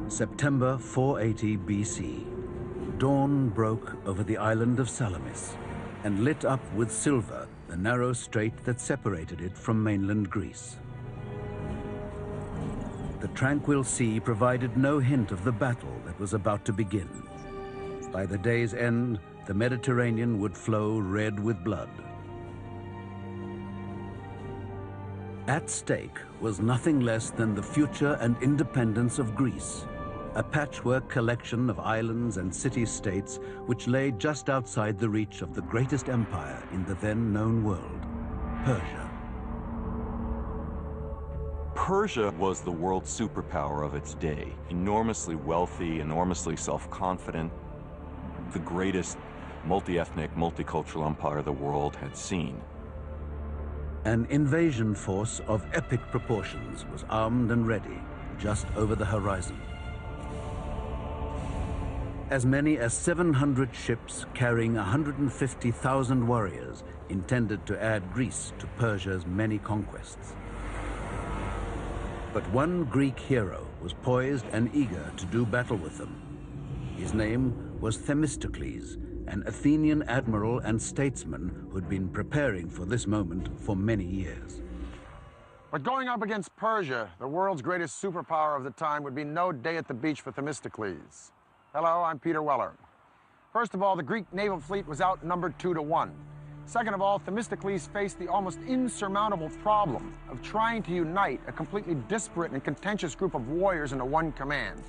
September 480 BC. Dawn broke over the island of Salamis and lit up with silver the narrow strait that separated it from mainland Greece. The tranquil sea provided no hint of the battle that was about to begin. By the day's end, the Mediterranean would flow red with blood. At stake was nothing less than the future and independence of Greece, a patchwork collection of islands and city-states which lay just outside the reach of the greatest empire in the then known world, Persia. Persia was the world superpower of its day, enormously wealthy, enormously self-confident, the greatest multi-ethnic, multicultural empire the world had seen. An invasion force of epic proportions was armed and ready just over the horizon. As many as 700 ships carrying 150,000 warriors intended to add Greece to Persia's many conquests. But one Greek hero was poised and eager to do battle with them. His name was Themistocles, an Athenian admiral and statesman who'd been preparing for this moment for many years. But going up against Persia, the world's greatest superpower of the time, would be no day at the beach for Themistocles. Hello, I'm Peter Weller. First of all, the Greek naval fleet was outnumbered 2-1. Second of all, Themistocles faced the almost insurmountable problem of trying to unite a completely disparate and contentious group of warriors into one command.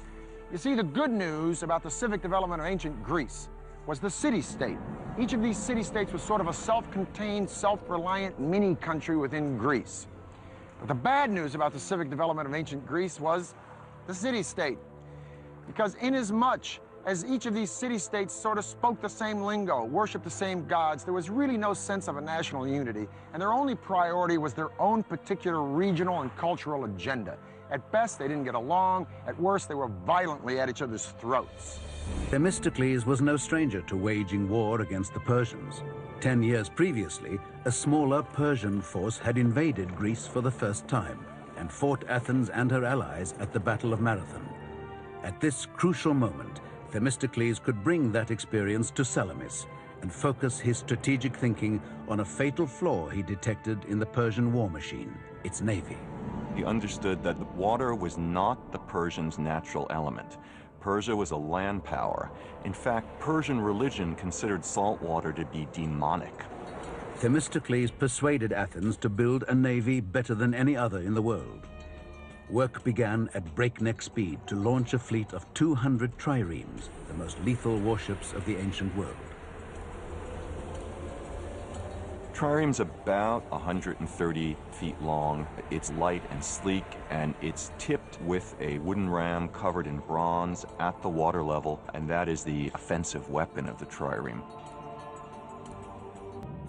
You see, the good news about the civic development of ancient Greece was the city-state. Each of these city-states was sort of a self-contained, self-reliant mini-country within Greece. But the bad news about the civic development of ancient Greece was the city-state. Because inasmuch as each of these city-states sort of spoke the same lingo, worshiped the same gods, there was really no sense of a national unity, and their only priority was their own particular regional and cultural agenda. At best, they didn't get along. At worst, they were violently at each other's throats. Themistocles was no stranger to waging war against the Persians. 10 years previously, a smaller Persian force had invaded Greece for the first time and fought Athens and her allies at the Battle of Marathon. At this crucial moment, Themistocles could bring that experience to Salamis and focus his strategic thinking on a fatal flaw he detected in the Persian war machine, its navy. He understood that the water was not the Persians' natural element. Persia was a land power. In fact, Persian religion considered salt water to be demonic. Themistocles persuaded Athens to build a navy better than any other in the world. Work began at breakneck speed to launch a fleet of 200 triremes, the most lethal warships of the ancient world. Trireme's about 130 feet long. It's light and sleek, and it's tipped with a wooden ram covered in bronze at the water level, and that is the offensive weapon of the trireme.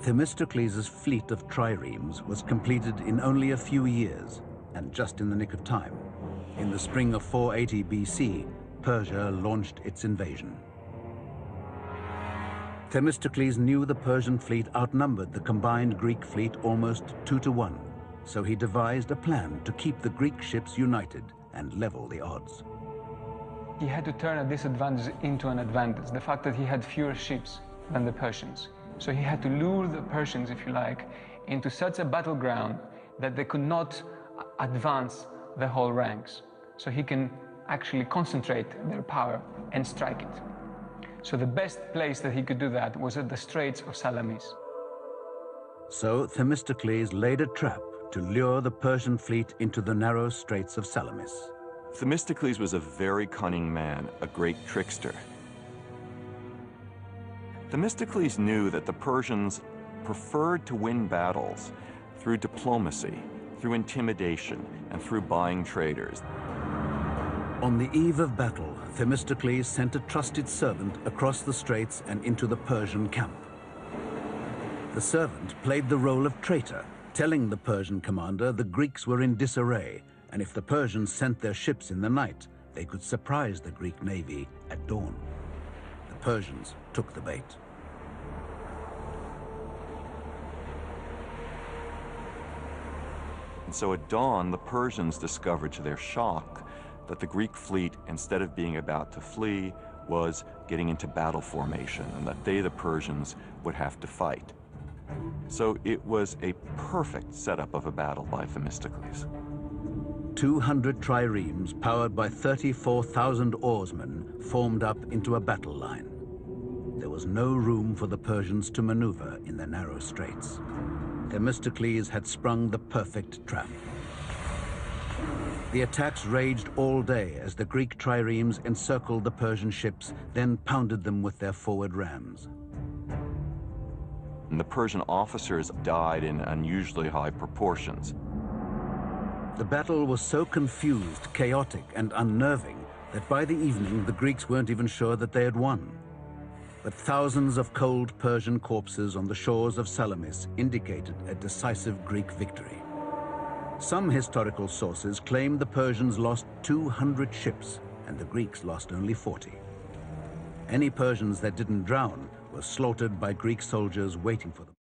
Themistocles' fleet of triremes was completed in only a few years, and just in the nick of time. In the spring of 480 BC, Persia launched its invasion. Themistocles knew the Persian fleet outnumbered the combined Greek fleet almost 2-1, so he devised a plan to keep the Greek ships united and level the odds. He had to turn a disadvantage into an advantage, the fact that he had fewer ships than the Persians. So he had to lure the Persians, if you like, into such a battleground that they could not advance the whole ranks, so he can actually concentrate their power and strike it. So the best place that he could do that was at the Straits of Salamis. So Themistocles laid a trap to lure the Persian fleet into the narrow Straits of Salamis. Themistocles was a very cunning man, a great trickster. Themistocles knew that the Persians preferred to win battles through diplomacy, through intimidation, and through buying traders. On the eve of battle, Themistocles sent a trusted servant across the straits and into the Persian camp. The servant played the role of traitor, telling the Persian commander the Greeks were in disarray, and if the Persians sent their ships in the night, they could surprise the Greek navy at dawn. The Persians took the bait. And so at dawn, the Persians discovered to their shock that the Greek fleet, instead of being about to flee, was getting into battle formation, and that they, the Persians, would have to fight. So it was a perfect setup of a battle by Themistocles. 200 triremes powered by 34,000 oarsmen formed up into a battle line. There was no room for the Persians to maneuver in the narrow straits. Themistocles had sprung the perfect trap. The attacks raged all day as the Greek triremes encircled the Persian ships, then pounded them with their forward rams. And the Persian officers died in unusually high proportions. The battle was so confused, chaotic, and unnerving that by the evening the Greeks weren't even sure that they had won. But thousands of cold Persian corpses on the shores of Salamis indicated a decisive Greek victory. Some historical sources claim the Persians lost 200 ships and the Greeks lost only 40. Any Persians that didn't drown were slaughtered by Greek soldiers waiting for them.